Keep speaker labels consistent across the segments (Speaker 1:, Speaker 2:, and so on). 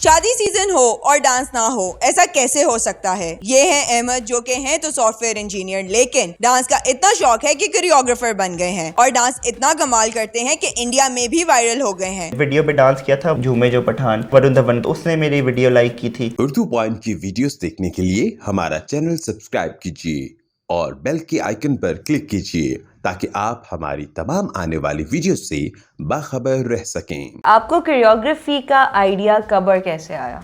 Speaker 1: शादी सीजन हो और डांस ना हो, ऐसा कैसे हो सकता है। ये है अहमद, जो के हैं तो सॉफ्टवेयर इंजीनियर, लेकिन डांस का इतना शौक है कि कोरियोग्राफर बन गए हैं और डांस इतना कमाल करते हैं कि इंडिया में भी वायरल हो गए हैं।
Speaker 2: वीडियो पे डांस किया था झूमे जो पठान वरुण धवन, तो उसने मेरी वीडियो लाइक की थी।
Speaker 3: उर्दू पॉइंट की वीडियोस देखने के लिए हमारा चैनल सब्सक्राइब कीजिए और बेल के आइकन पर क्लिक कीजिए ताकि आप हमारी तमाम आने वाली वीडियो से बाखबर रह सकें।
Speaker 4: आपको कोरियोग्राफी का आइडिया कब और कैसे आया?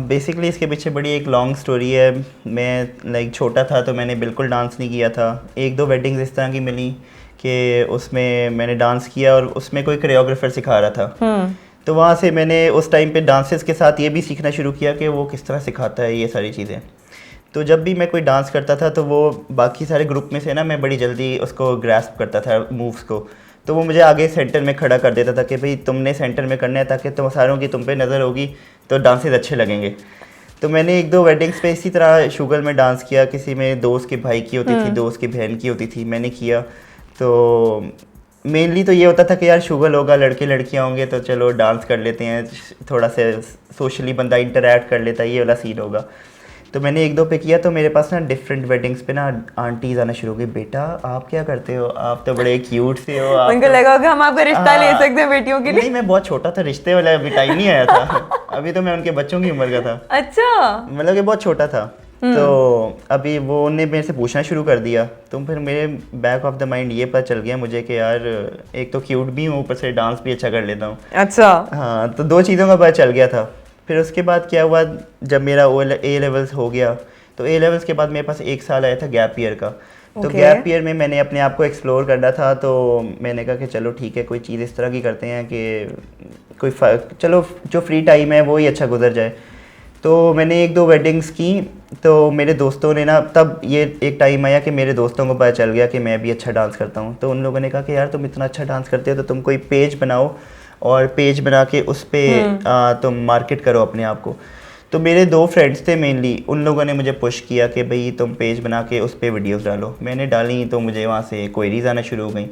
Speaker 2: बेसिकली इसके पीछे बड़ी एक लॉन्ग स्टोरी है। मैं छोटा था तो मैंने बिल्कुल डांस नहीं किया था। एक दो वेडिंग्स इस तरह की मिली कि उसमें मैंने डांस किया और उसमें कोई कोरियोग्राफर सिखा रहा था। तो वहाँ से मैंने उस टाइम पे डांसेस के साथ ये भी सीखना शुरू किया कि वो किस तरह सिखाता है ये सारी चीज़ें। तो जब भी मैं कोई डांस करता था तो वो बाकी सारे ग्रुप में से ना मैं बड़ी जल्दी उसको ग्रैस्प करता था मूव्स को। तो वो मुझे आगे सेंटर में खड़ा कर देता था कि भाई तुमने सेंटर में करना है ताकि तुम सारों की तुम पे नज़र होगी तो डांसेस अच्छे लगेंगे। तो मैंने एक दो वेडिंग्स पे इसी तरह शुगल में डांस किया। किसी में दोस्त के भाई की होती थी, दोस्त की बहन की होती थी, मैंने किया। तो मेनली तो ये होता था कि यार शुगल होगा, लड़के लड़कियाँ होंगे तो चलो डांस कर लेते हैं, थोड़ा सा सोशली बंदा इंटरेक्ट कर लेता है, ये वाला सीन होगा। तो मैंने एक दो पे किया तो मेरे पास ना डिफरेंट वेडिंग्स पे ना आंटीज आना शुरू हो गई। बेटा आप क्या करते हो, आप तो बड़े क्यूट से हो।
Speaker 4: उनको लगा होगा हम आपका रिश्ता ले सकते हैं बेटियों के लिए।
Speaker 2: नहीं, मैं बहुत छोटा था, रिश्ते वाला अभी टाइम नहीं आया था। अभी तो मैं उनके बच्चों की उम्र का था।
Speaker 4: अच्छा,
Speaker 2: मतलब कि बहुत छोटा था। तो अभी वो उन्हें मेरे से पूछना शुरू कर दिया। तो फिर मेरे बैक ऑफ द माइंड ये पता चल गया मुझे कि यार एक तो क्यूट भी हूँ, ऊपर से डांस भी अच्छा कर लेता हूँ।
Speaker 4: अच्छा।
Speaker 2: हाँ, तो दो चीज़ों का पता चल गया था। फिर उसके बाद क्या हुआ, जब मेरा ए लेवल्स हो गया तो ए लेवल्स के बाद मेरे पास एक साल आया था गैप ईयर का। तो गैप ईयर में मैंने अपने आप को एक्सप्लोर करना था। तो मैंने कहा कि चलो ठीक है, कोई चीज़ इस तरह की करते हैं कि चलो जो फ्री टाइम है वो ही अच्छा गुजर जाए। तो मैंने एक दो वेडिंग्स की। तो मेरे दोस्तों ने ना, तब ये एक टाइम आया कि मेरे दोस्तों को पता चल गया कि मैं भी अच्छा डांस करता हूँ। तो उन लोगों ने कहा कि यार तुम इतना अच्छा डांस करते हो तो तुम कोई पेज बनाओ और पेज बना के उस पर तुम मार्केट करो अपने आप को। तो मेरे दो फ्रेंड्स थे मेनली, उन लोगों ने मुझे पुश किया कि भाई तुम पेज बना के उस पर वीडियोस डालो। मैंने डाली तो मुझे वहाँ से क्वेरीज आना शुरू हो गई।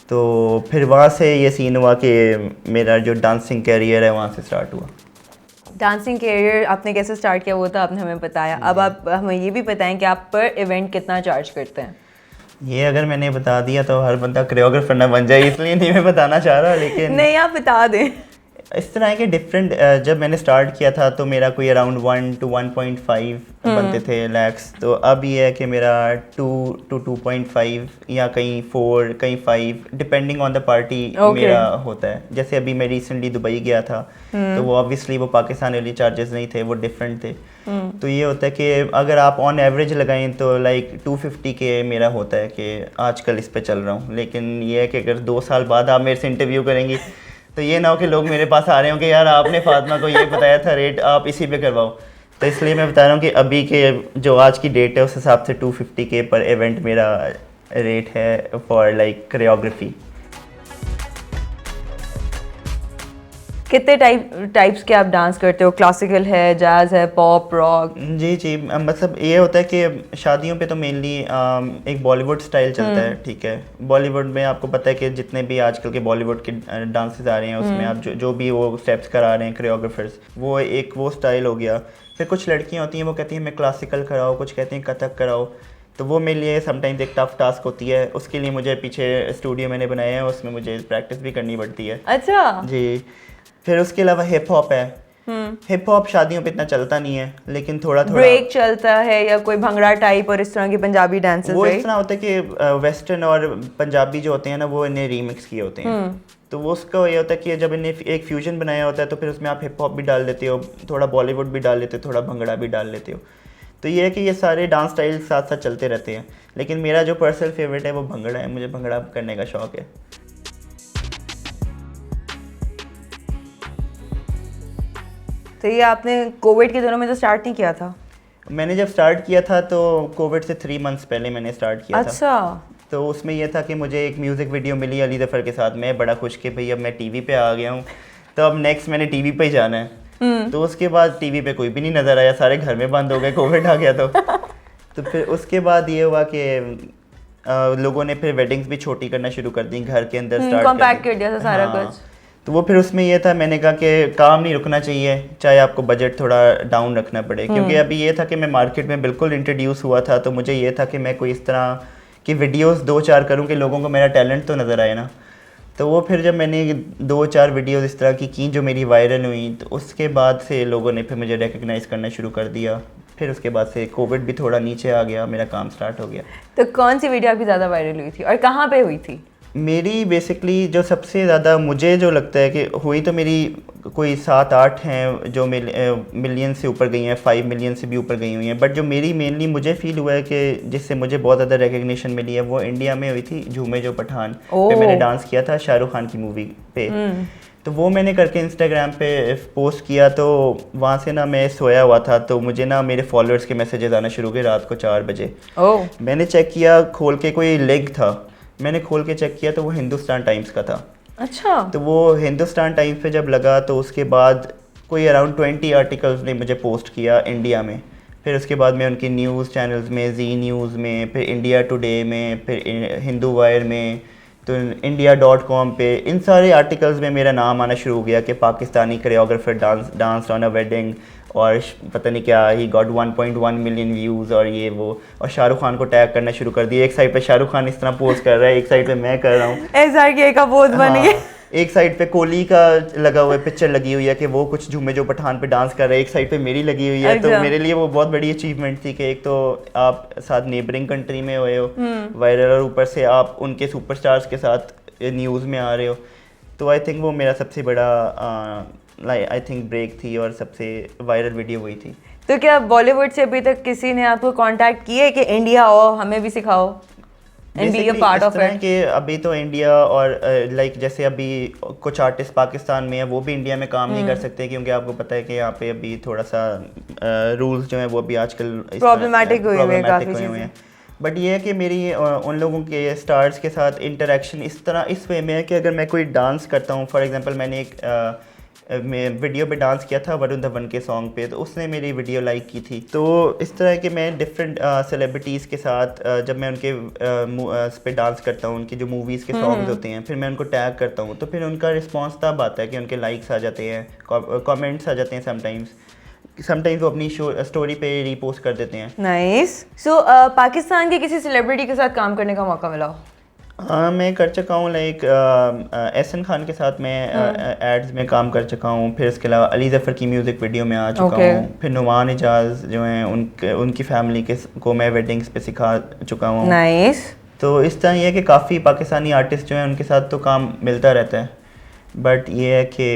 Speaker 2: तो फिर वहाँ से ये सीन हुआ कि मेरा जो डांसिंग कैरियर है वहाँ से स्टार्ट हुआ।
Speaker 4: डांसिंग कैरियर आपने कैसे स्टार्ट किया वो तो आपने हमें बताया। अब आप हमें ये भी बताएं कि आप पर इवेंट कितना चार्ज करते हैं।
Speaker 2: ये अगर मैंने बता दिया तो हर बंदा कोरियोग्राफर ना बन जाए, इसलिए नहीं मैं बताना चाह रहा। लेकिन
Speaker 4: नहीं, आप बता दें।
Speaker 2: इस तरह के डिफरेंट, जब मैंने स्टार्ट किया था तो मेरा कोई अराउंड 1 to 1.5 बनते थे लैक्स। तो अब ये है कि मेरा 2 to 2.5 या कहीं 4 कहीं 5 डिपेंडिंग ऑन द पार्टी मेरा होता है। जैसे अभी मैं रिसेंटली दुबई गया था तो वो ऑब्वियसली वो पाकिस्तान वाली चार्जेस नहीं थे, वो डिफरेंट थे। तो ये होता है कि अगर आप ऑन एवरेज लगाएं तो लाइक 250 के मेरा होता है कि आजकल इस पे चल रहा हूँ। लेकिन ये है कि अगर 2 साल बाद आप मेरे से इंटरव्यू करेंगी तो ये ना हो कि लोग मेरे पास आ रहे हो कि यार आपने फातिमा को ये बताया था रेट, आप इसी पे करवाओ। तो इसलिए मैं बता रहा हूँ कि अभी के जो आज की डेट है उस हिसाब से 250 के पर इवेंट मेरा रेट है फॉर लाइक कोरियोग्राफी।
Speaker 4: कितने टाइप्स के आप डांस करते हो? क्लासिकल है, जैज है, पॉप, रॉक?
Speaker 2: जी, मतलब ये होता है कि शादियों पे तो मेनली एक बॉलीवुड स्टाइल चलता है। ठीक है, बॉलीवुड में आपको पता है कि जितने भी आजकल के बॉलीवुड के डांसेस आ रहे हैं उसमें आप जो भी वो स्टेप्स करा रहे हैं कोरियोग्राफर्स, वो स्टाइल हो गया। फिर कुछ लड़कियाँ होती हैं वो कहती हैं मैं क्लासिकल कराओ, कुछ कहती हैं कथक कराओ। तो वो मेरे लिए समटाइम्स एक टफ टास्क होती है। उसके लिए मुझे पीछे स्टूडियो मैंने बनाया है, उसमें मुझे प्रैक्टिस भी करनी पड़ती है।
Speaker 4: अच्छा
Speaker 2: जी। फिर उसके अलावा हिप हॉप है। हिप हॉप शादियों पे इतना चलता नहीं है, लेकिन थोड़ा
Speaker 4: ब्रेक चलता है या कोई भंगड़ा टाइप और इस तरह की पंजाबी डांसेस।
Speaker 2: वो इस तरह होता है कि वेस्टर्न और पंजाबी जो होते हैं ना वो इन्हें रीमिक्स किए होते हैं। तो वो उसका ये होता है कि जब इन्हें एक फ्यूजन बनाया होता है तो फिर उसमें आप हिप हॉप भी डाल देते हो, थोड़ा बॉलीवुड भी डाल लेते हो, थोड़ा भंगड़ा भी डाल लेते हो। तो ये है कि ये सारे डांस स्टाइल साथ साथ चलते रहते हैं। लेकिन मेरा जो पर्सनल फेवरेट है वो भंगड़ा है, मुझे भंगड़ा करने का शौक है।
Speaker 4: तो ये आपने कोविड के दिनों में तो स्टार्ट नहीं किया था?
Speaker 2: मैंने जब स्टार्ट किया था तो कोविड से 3 मंथ्स पहले मैंने स्टार्ट किया था।
Speaker 4: अच्छा।
Speaker 2: तो उसमें यह था कि मुझे एक म्यूज़िक वीडियो मिली अली ज़फ़र के साथ। मैं बड़ा खुश कि भाई अब मैं टीवी पे आ गया हूँ, तो अब नेक्स्ट मैंने टीवी पे ही जाना है। तो उसके बाद टीवी पे कोई भी नहीं नज़र आया, सारे घर में बंद हो गए, कोविड आ गया। तो फिर उसके बाद ये हुआ कि लोगों ने फिर वेडिंग्स भी छोटी करना शुरू कर दी, घर के अंदर स्टार्ट
Speaker 4: कॉम्पैक्ट कर दिया था सारा कुछ।
Speaker 2: तो वो फिर उसमें ये था, मैंने कहा कि काम नहीं रुकना चाहिए, चाहे आपको बजट थोड़ा डाउन रखना पड़े, क्योंकि अभी ये था कि मैं मार्केट में बिल्कुल इंट्रोड्यूस हुआ था, तो मुझे ये था कि मैं कोई इस तरह की वीडियोस 2-4 करूं कि लोगों को मेरा टैलेंट तो नज़र आए ना। तो वो फिर जब मैंने 2-4 वीडियोस इस तरह की जो मेरी वायरल हुई, तो उसके बाद से लोगों ने फिर मुझे रिकग्नाइज़ करना शुरू कर दिया। फिर उसके बाद से कोविड भी थोड़ा नीचे आ गया, मेरा काम स्टार्ट हो गया।
Speaker 4: तो कौन सी वीडियो आपकी ज़्यादा वायरल हुई थी और कहाँ पे हुई थी?
Speaker 2: मेरी बेसिकली जो सबसे ज़्यादा मुझे जो लगता है कि हुई, तो मेरी कोई 7-8 हैं जो मिलियन से ऊपर गई हैं, 5 मिलियन से भी ऊपर गई हुई हैं। बट जो मेरी मेनली मुझे फील हुआ है कि जिससे मुझे बहुत ज़्यादा रिकग्निशन मिली है, वो इंडिया में हुई थी झूमे जो पठान पे मैंने डांस किया था शाहरुख खान की मूवी पे। तो वो मैंने करके इंस्टाग्राम पे पोस्ट किया, तो वहाँ से ना मैं सोया हुआ था, तो मुझे ना मेरे फॉलोअर्स के मैसेजेस आना शुरू हुए रात को 4 बजे। मैंने चेक किया खोल के, कोई लिंक था, मैंने खोल के चेक किया तो वो हिंदुस्तान टाइम्स का था।
Speaker 4: अच्छा।
Speaker 2: तो वो हिंदुस्तान टाइम्स पे जब लगा, तो उसके बाद कोई अराउंड 20 आर्टिकल्स ने मुझे पोस्ट किया इंडिया में। फिर उसके बाद मैं उनकी न्यूज़ चैनल्स में, जी न्यूज़ में, फिर इंडिया टुडे में, फिर हिंदू वायर में, तो india.com पे, इन सारे आर्टिकल्स में मेरा नाम आना शुरू हो गया कि Pakistani choreographer dance on a wedding, और पता नहीं क्या, ही गॉट 1.1 मिलियन व्यूज़ और ये वो, और शाहरुख खान को टैग करना शुरू कर दिया। एक साइड पे शाहरुख खान इस तरह पोस्ट कर रहा है, एक साइड पे मैं कर रहा हूँ,
Speaker 4: SRK का पोस्ट बन गया।
Speaker 2: एक साइड पे कोहली का लगा हुआ है, पिक्चर लगी हुई है कि वो कुछ झूमे जो पठान पे डांस कर रहे हैं, एक साइड पे मेरी लगी हुई है। तो मेरे लिए वो बहुत बड़ी अचीवमेंट थी कि एक तो आप साथ नेबरिंग कंट्री में हुए हो वायरल, और ऊपर से आप उनके सुपरस्टार्स के साथ न्यूज़ में आ रहे हो। तो आई थिंक वो मेरा सबसे बड़ा आई थिंक ब्रेक थी, और सबसे वायरल वीडियो वही थी।
Speaker 4: तो क्या बॉलीवुड से अभी तक किसी ने आपको कांटेक्ट किए कि इंडिया आओ, हमें भी सिखाओ and be a part of it?
Speaker 2: कि अभी तो इंडिया और लाइक जैसे अभी कुछ आर्टिस्ट पाकिस्तान में है, वो भी इंडिया में काम नहीं कर सकते, क्योंकि आपको पता है कि यहाँ पे अभी थोड़ा सा रूल्स जो हैं वो भी आजकल
Speaker 4: प्रॉब्लमेटिक हुए हैं।
Speaker 2: बट ये है कि मेरी उन लोगों के स्टार्स के साथ इंटरेक्शन इस तरह इस वे में है कि अगर मैं कोई डांस करता हूँ, फॉर एग्जांपल मैंने एक मैं वीडियो पे डांस किया था वरुण धवन के सॉन्ग पे, तो उसने मेरी वीडियो लाइक की थी। तो इस तरह के मैं डिफरेंट सेलिब्रिटीज़ के साथ जब मैं उनके इस पे डांस करता हूँ, उनकी जो मूवीज़ के सॉन्ग्स होते हैं, फिर मैं उनको टैग करता हूँ, तो फिर उनका रिस्पॉन्स तब आता है कि उनके लाइक्स आ जाते हैं, कमेंट्स आ जाते हैं, समटाइम्स वो अपनी स्टोरी पे रीपोस्ट कर देते हैं।
Speaker 4: नाइस। सो पाकिस्तान के किसी सेलिब्रिटी के साथ काम करने का मौका मिला हो?
Speaker 2: हाँ, मैं कर चुका हूँ, लाइक एहसन खान के साथ मैं एड्स में काम कर चुका हूँ। फिर इसके अलावा अली ज़फ़र की म्यूज़िक वीडियो में आ चुका हूँ। फिर नुमान इजाज़ जो हैं उनकी फैमिली को मैं वेडिंग्स पे सिखा चुका हूँ।
Speaker 4: नाइस।
Speaker 2: तो इस तरह ये है कि काफ़ी पाकिस्तानी आर्टिस्ट जो हैं उनके साथ तो काम मिलता रहता है, बट ये है कि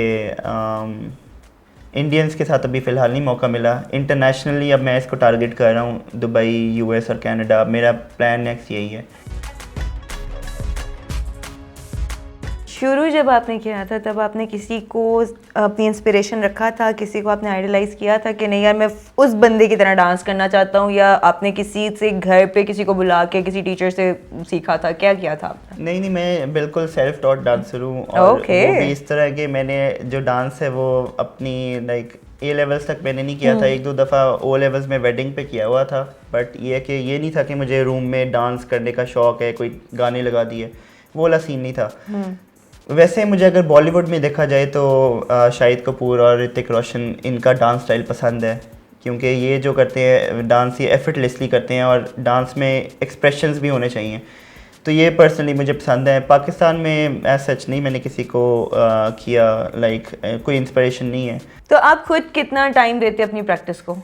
Speaker 2: इंडियंस के साथ अभी फ़िलहाल नहीं मौका मिला। इंटरनेशनली अब मैं इसको टारगेट कर रहा हूँ, दुबई, US और कनाडा। मेरा प्लान नेक्स्ट यही है।
Speaker 4: शुरू जब आपने किया था तब आपने किसी को अपनी इंस्पिरेशन रखा था, किसी को आपने आइडलाइज किया था कि नहीं यार मैं उस बंदे की तरह डांस करना चाहता हूँ, या आपने किसी से घर पे किसी को बुला के किसी टीचर से सीखा था, क्या किया था आपने?
Speaker 2: नहीं, मैं बिल्कुल सेल्फ टॉट डांसर हूँ, और वो भी इस तरह के मैंने जो डांस है वो अपनी लाइक A लेवल्स तक मैंने नहीं किया था, 1-2 दफ़ा O लेवल्स में वेडिंग पे किया हुआ था। बट ये कि ये नहीं था कि मुझे रूम में डांस करने का शौक़ है, कोई गाने लगा दिए, वो वाला सीन नहीं था। वैसे मुझे अगर बॉलीवुड में देखा जाए तो शाहिद कपूर और ऋतिक रोशन, इनका डांस स्टाइल पसंद है, क्योंकि ये जो करते हैं डांस ये एफर्टलेसली करते हैं, और डांस में एक्सप्रेशंस भी होने चाहिए, तो ये पर्सनली मुझे पसंद है। पाकिस्तान में एज सच नहीं मैंने किसी को किया, लाइक कोई इंस्पिरेशन नहीं है।
Speaker 4: तो आप खुद कितना टाइम देते अपनी प्रैक्टिस को?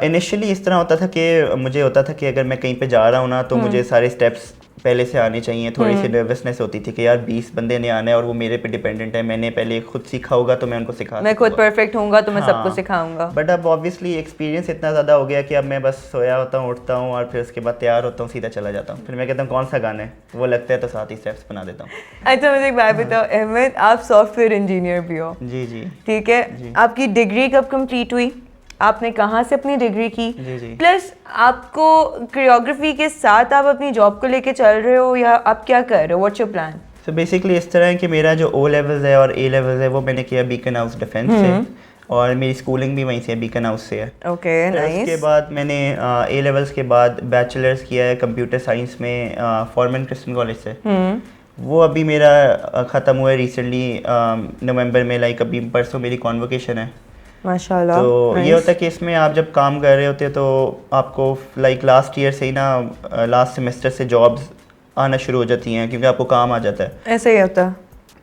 Speaker 2: इनिशियली इस तरह होता था कि मुझे होता था कि अगर मैं कहीं पे जा रहा हूँ ना, तो मुझे सारे स्टेप्स पहले से आने चाहिए। थोड़ी सी नर्वसनेस होती थी कि यार 20 बंदे ने आना है और वो मेरे पे डिपेंडेंट है, मैंने पहले खुद सीखा होगा तो मैं उनको सिखा,
Speaker 4: मैं खुद परफेक्ट होऊंगा तो मैं सबको सिखाऊंगा।
Speaker 2: बट अब ऑब्वियसली एक्सपीरियंस इतना ज़्यादा हो गया कि अब मैं बस सोया होता हूँ, उठता हूँ और फिर उसके बाद तैयार होता हूँ, सीधा चला जाता हूँ। फिर मैं कहता हूँ कौन सा गाना है, वो लगता है तो साथ ही स्टेप्स बना देता हूँ।
Speaker 4: अच्छा मुझे एक बात बताओ अहमद, आप सॉफ्टवेयर इंजीनियर भी हो?
Speaker 2: जी जी।
Speaker 4: ठीक है, आपकी डिग्री कब कंप्लीट हुई, आपने कहाँ से अपनी डिग्री की?
Speaker 2: जी जी।
Speaker 4: प्लस आपको कोरियोग्राफी के साथ आप अपनी जॉब को लेके चल रहे हो या आप क्या कर रहे हो, व्हाट्स योर प्लान?
Speaker 2: तो बेसिकली इस तरह है कि मेरा जो O लेवल्स है और A लेवल्स है वो मैंने किया बीकन हाउस डिफेंस से, और मेरी स्कूलिंग भी वहीं से है, बीकन हाउस से है।
Speaker 4: Okay nice.
Speaker 2: उसके बाद मैंने A लेवल्स के बाद बैचलर्स किया है कंप्यूटर साइंस में फॉरमैन क्रिश्चियन कॉलेज से। वो अभी मेरा ख़त्म हुआ है रिसेंटली नवंबर में, लाइक अभी परसों मेरी कॉन्वोकेशन है।
Speaker 4: माशाल्लाह।
Speaker 2: तो ये होता है कि इसमें आप जब काम कर रहे होते हैं तो आपको लाइक लास्ट ईयर से ही ना, लास्ट सेमेस्टर से जॉब्स आना शुरू हो जाती हैं क्योंकि आपको काम आ जाता है।
Speaker 4: ऐसे ही होता है।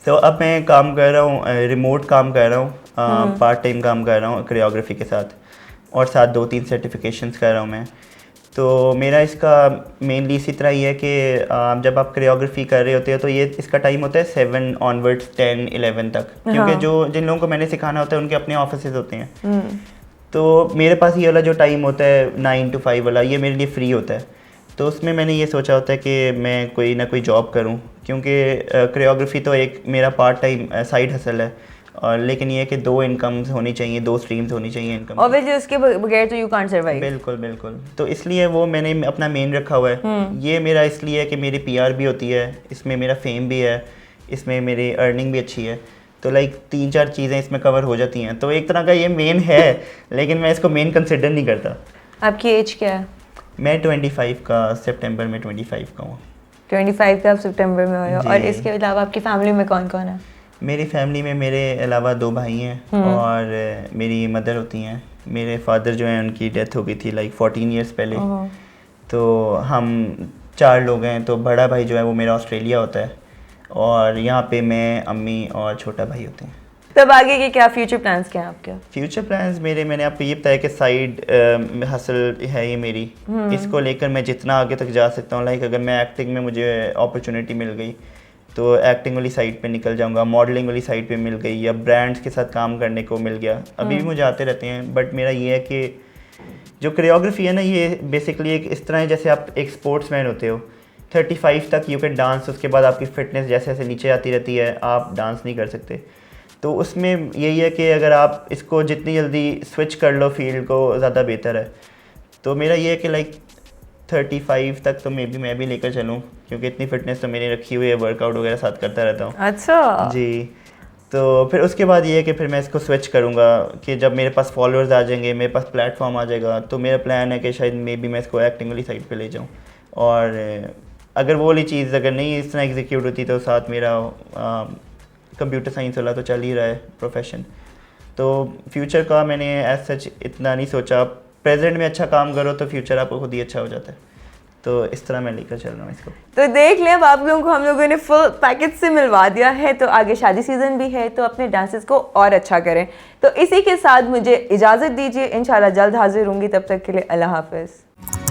Speaker 2: तो अब मैं काम कर रहा हूँ, रिमोट काम कर रहा हूँ, पार्ट टाइम काम कर रहा हूँ कोरियोग्राफी के साथ, और साथ 2-3 सर्टिफिकेशंस कर रहा हूँ मैं। तो मेरा इसका मेनली इसी तरह ही है कि जब आप कोरियोग्राफी कर रहे होते हो तो ये इसका टाइम होता है 7 ऑनवर्ड्स 10-11 तक, क्योंकि जो जिन लोगों को मैंने सिखाना होता है उनके अपने ऑफिसेज होते हैं। तो मेरे पास ये वाला जो टाइम होता है 9 to 5 वाला, ये मेरे लिए फ्री होता है। तो उसमें मैंने ये सोचा होता है कि मैं कोई ना कोई जॉब करूं, क्योंकि कोरियोग्राफी तो एक मेरा पार्ट टाइम साइड हसल है, और लेकिन ये है कि 2 इनकम्स होनी चाहिए, 2 स्ट्रीम्स होनी चाहिए इनकम।
Speaker 4: ऑब्वियसली उसके बगैर तो यू कांट सर्वाइव।
Speaker 2: बिल्कुल बिल्कुल। तो इसलिए वो मैंने अपना मेन रखा हुआ है। ये मेरा इसलिए है कि मेरी PR भी होती है, इसमें मेरा फेम भी है, इसमें मेरी अर्निंग भी अच्छी है। तो लाइक 3-4 चीज़ें इसमें कवर हो जाती हैं। तो एक तरह का ये मेन है, लेकिन मैं इसको मेन कंसिडर नहीं करता।
Speaker 4: आपकी एज क्या है?
Speaker 2: मैं 25 का, सितंबर में 25 का हूँ।
Speaker 4: 25 का आप सितंबर में हुए हो।
Speaker 2: जी।
Speaker 4: और इसके अलावा आपकी फैमिली में कौन कौन है?
Speaker 2: मेरी फैमिली में मेरे अलावा 2 भाई हैं और मेरी मदर होती हैं। मेरे फादर जो हैं उनकी डेथ हो गई थी लाइक 14 ईयर्स पहले। तो हम 4 लोग हैं। तो बड़ा भाई जो है वो मेरा ऑस्ट्रेलिया होता है, और यहाँ पे मैं, अम्मी और छोटा भाई होते हैं।
Speaker 4: तब आगे के क्या फ्यूचर प्लान्स क्या हैं आपके?
Speaker 2: फ्यूचर प्लान्स मैंने आपको ये बताया कि साइड हसल है ये मेरी। इसको लेकर मैं जितना आगे तक जा सकता हूँ, लाइक अगर मैं एक्टिंग में मुझे अपॉर्चुनिटी मिल गई तो एक्टिंग वाली साइड पे निकल जाऊंगा, मॉडलिंग वाली साइड पे मिल गई, या ब्रांड्स के साथ काम करने को मिल गया। अभी भी मुझे आते रहते हैं, बट मेरा ये है कि जो कोरियोग्राफी है ना, ये बेसिकली एक इस तरह है जैसे आप एक स्पोर्ट्समैन होते हो। 35 तक यू कैन डांस, उसके बाद आपकी फिटनेस जैसे जैसे नीचे आती रहती है, आप डांस नहीं कर सकते। तो उसमें यही है कि अगर आप इसको जितनी जल्दी स्विच कर लो फील्ड को, ज़्यादा बेहतर है। तो मेरा ये है कि लाइक 35 तक तो मैं भी लेकर चलूँ, क्योंकि इतनी फिटनेस तो मैंने रखी हुई है, वर्कआउट वगैरह साथ करता रहता हूँ।
Speaker 4: अच्छा
Speaker 2: जी। तो फिर उसके बाद ये है कि फिर मैं इसको स्विच करूँगा कि जब मेरे पास फॉलोअर्स आ जाएंगे, मेरे पास प्लेटफॉर्म आ जाएगा, तो मेरा प्लान है कि शायद मैं इसको एक्टिंग वाली साइड पे ले जाऊँ। और अगर वो वाली चीज़ अगर नहीं इस तरह एग्जीक्यूट होती तो साथ मेरा कंप्यूटर साइंस वाला तो चल ही रहा है प्रोफेशन। तो फ्यूचर का मैंने एज सच इतना नहीं सोचा। प्रेजेंट में अच्छा काम करो तो फ्यूचर आपको खुद ही अच्छा हो जाता है। तो इस तरह मैं लेकर चल रहा हूँ इसको।
Speaker 4: तो देख लें, अब आप लोगों को हम लोगों ने फुल पैकेज से मिलवा दिया है। तो आगे शादी सीजन भी है, तो अपने डांसेस को और अच्छा करें। तो इसी के साथ मुझे इजाज़त दीजिए, इंशाल्लाह जल्द हाजिर होंगी। तब तक के लिए अल्लाह हाफ़िज़।